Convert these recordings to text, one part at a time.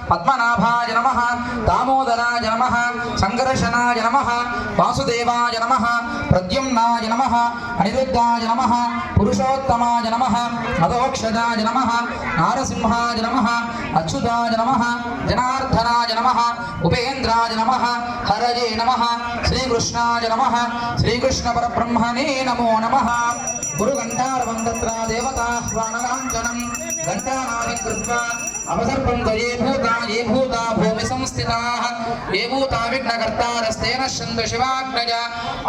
పద్మనాభాయ నమః దామోదరాయ నమః సంకర్షణాయ నమః వాసుదేవాయ నమః ప్రద్యుమ్నాయ నమః అనిరుద్ధాయ నమః పురుషోత్తమాయ నమః అధోక్షజాయ నమః నారసింహాయ నమః అచ్యుతాయ నమః జనార్దనాయ నమః ఉపేంద్రాయ నమః హరయే నమః శ్రీకృష్ణాయ నమః శ్రీకృష్ణ పరబ్రహ్మణే నమో నమః గురుగంధారవం తత్ర దేవతాహ్వానలాంఛనం గంటానాది కృత్వా అవసర్పంత ఏ భూతా భూమి సంస్థితాః ఏ భూతా విఘ్నకర్తారస్తేన శందు శివాగ్నయ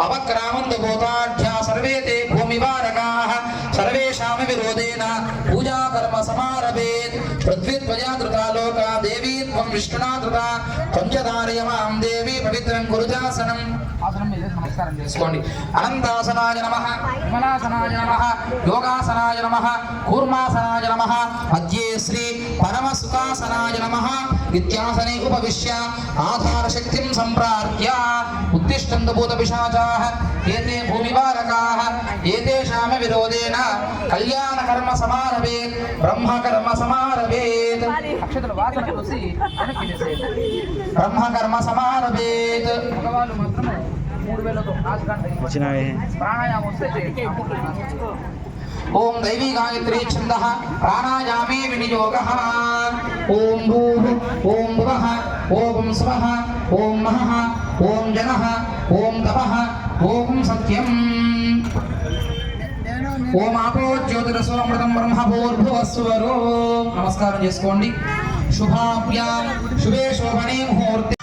అవక్రామంతు భూతాఢ్యా సర్వే తే భూమివారకాః సర్వేషాం విరోధేన పూజా కర్మ సమారభేత్ పృథ్వీత్వయా ధృతా లోకా దేవీ త్వం విష్ణునా ధృతా త్వం చ ధారయమాం దేవీ పవిత్రం కురుజాసనం ఆసనం మీద నమస్కారం చేసుకోండి. అనంతాసనాయ నమః విమలాసనాయ నమః యోగాసనాయ నమః కూర్మాసనాయ నమః మధ్యే శ్రీ పరమసుఖాసనాయ నమః ఇత్యాసనే ఉపవిశ్య ఆధారశక్తిం సంప్రార్య ఉత్తిష్టంతు భూతపిశాచాః ఏతే భూమివారకాః ఏతేషాం విరోధేన కళ్యాణకర్మ సమారభేత్ బ్రహ్మకర్మ సమారభేత్ అక్షతల వాసన చూసి బ్రహ్మకర్మ సమారభేత్ భగవాను మాత్రమే 3000 ప్రాణాయామం వస్తే ఓం దైవీ గాయత్రీ ఛందః ప్రాణాయామే వినియోగః ఓం భూః ఓం భువః ఓం స్వః ఓం మహః ఓం జనః ఓం తపః ఓం సత్యం ఓం ఆపో జ్యోతిరసోమృతం బ్రహ్మభూర్భువస్సువరో. నమస్కారం చేసుకోండి. శుభాభ్యాం శుభే శోభనే ముహూర్తే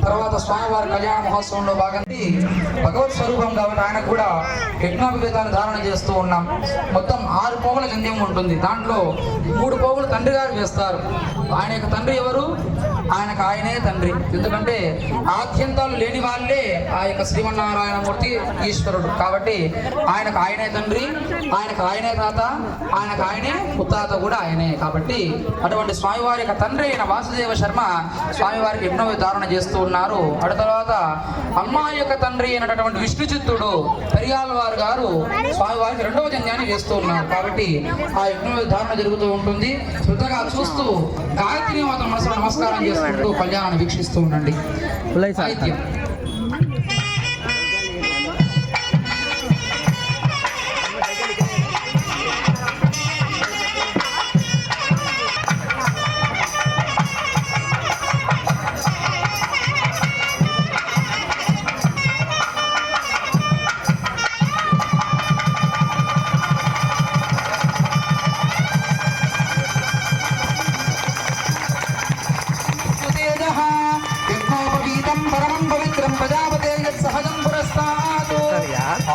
తర్వాత స్వామివారి కళ్యాణ మహోత్సవంలో భాగంగా భగవత్ స్వరూపం కాబట్టి ఆయనకు కూడా యజ్ఞోపవీతాన్ని ధారణ చేస్తూ ఉన్నాం. మొత్తం 6 పోగుల గంధ్యం ఉంటుంది. దాంట్లో 3 పోగులు తండ్రి గారు వేస్తారు. ఆయన యొక్క తండ్రి ఎవరు? ఆయనకు ఆయనే తండ్రి. ఎందుకంటే ఆద్యంతాలు లేని వాళ్ళే ఆ యొక్క శ్రీమన్నారాయణమూర్తి ఈశ్వరుడు కాబట్టి ఆయనకు ఆయనే తండ్రి, ఆయనకు ఆయనే తాత, ఆయనకు ఆయనే ముత్తాత కూడా ఆయనే. కాబట్టి అటువంటి స్వామివారి యొక్క తండ్రి అయిన వాసుదేవ శర్మ స్వామివారికి ఎన్నో ధారణ చేస్తూ ఉన్నారు. అటు తర్వాత అమ్మాయి యొక్క తండ్రి అయినటువంటి విష్ణు చిత్తుడు పెరియాలవారు గారు స్వామివారికి 2వ జన్యాన్ని వేస్తూ ఉన్నారు. కాబట్టి ఆ యజ్ఞ ధారణ జరుగుతూ ఉంటుంది. శ్రద్ధగా చూస్తూ గాయత్రి మాత మనసులో నమస్కారం చేసుకుంటూ కళ్యాణాన్ని వీక్షిస్తూ ఉండండి. సాహిత్యం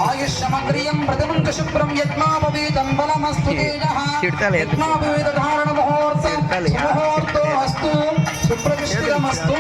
ఆయుష్యమగ్రియం ప్రతిమంత శుభ్రం యజ్ఞాపవీతం బలమస్తు తేజః యజ్ఞాపవీత ధారణ ముహూర్తో అస్తు సుప్రతిష్ఠితమస్తు.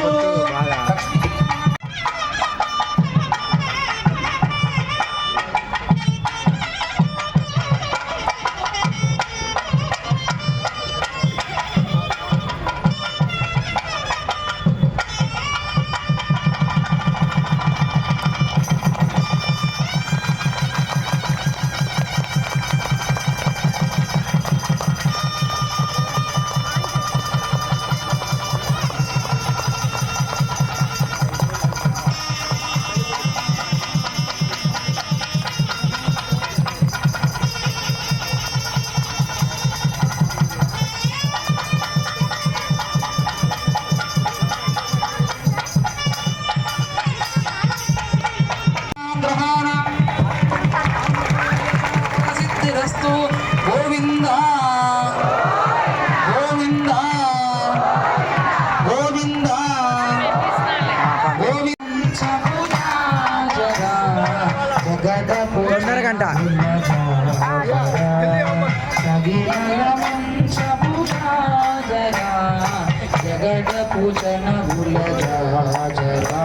జాజరా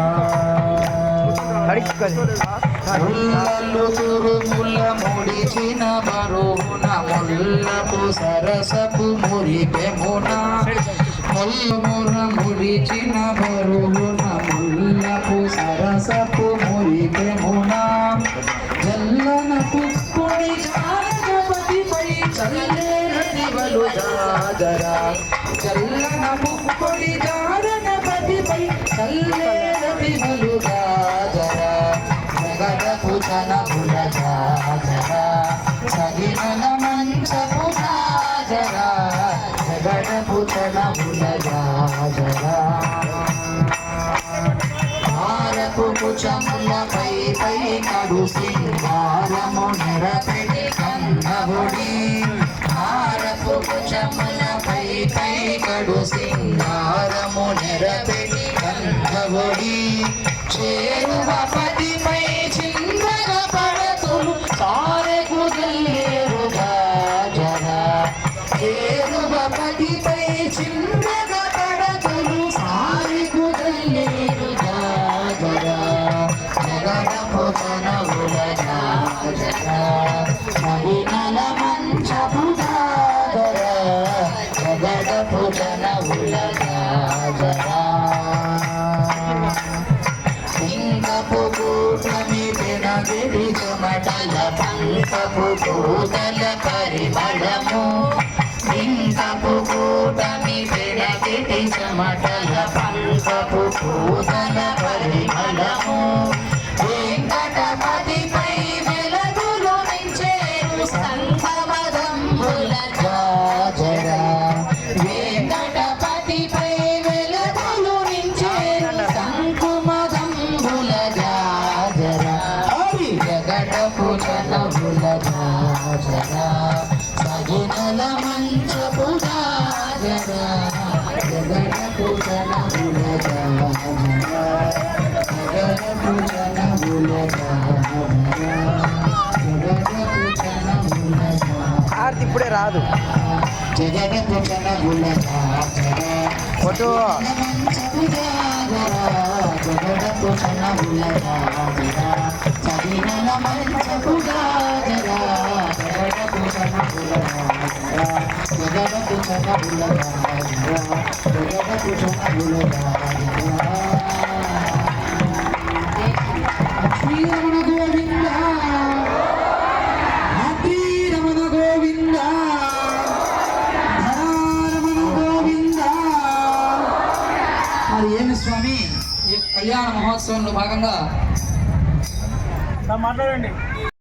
ముల్లలు తురుముల ముడిచిన బరువున ముల్లపు సరసపు మురిపెమున ముల్లముర ముడిచిన బరువున ముల్లపు సరసపు మురిపెమున జల్లన పుక్కుడి జాగపతిపై చల్లేరతివలు జాజరా జల్లన పుక్కుడి జాగపతిపై చల్లేరతివలు జాజరా జగదపు జనముల జాజరా సగినల మంచపు జాజరా జగదపు జనముల జాజరా హారపు కుచములపై పై కడు సింగారము నెరపెడి కన్నబుడి హారపు కుచములపై పై కడు సింగారము నెరపెడి కన్నబుడి చేరువ పదిపై చిందగ పడతులు సారె కుదలేరు జాజరా చేరువ పదిపై చిందగ పడతులు సారె కుదలేరు జాజరా జగదపు జనముల జాజరా మహిళల మంచపు జాజరా జగదపు జనముల జాజరా పింకపు కూటమి పెనగిరి చెమటల పంకపు కూతల పరిమళము పింకపు కూటమి పెనగిరి చెమటల పంకపు కూతల పరిమళము వెంకటపతిపై వెలగులు మించేరు సంగమదంబుల జాజరా వెంకటపతిపై వెలగులు మించేరు సంకుమదంబుల జాజరా జగడపు జనముల జాజరా సగినల మంచపు జాజరా జగడపు జనముల జాజరా జగడపు జనముల జాజరా జగడపు జనముల జాజరా ఆర్తి ఇప్పుడే రాదు జగడపు జనముల జాజరా ఫోటో మంచపు జాజరా జగడపు జనముల జాజరా సగినల మంచపు జాజరా జగడపు జనముల జాజరా జగడపు జనముల జాజరా జగడపు జనముల జాజరా శ్రీరమణ గోవింద శ్రీరమణ గోవింద ధరారమణ గోవింద. మరి ఏమి స్వామి ఈ కళ్యాణ మహోత్సవంలో భాగంగా మాట్లాడండి.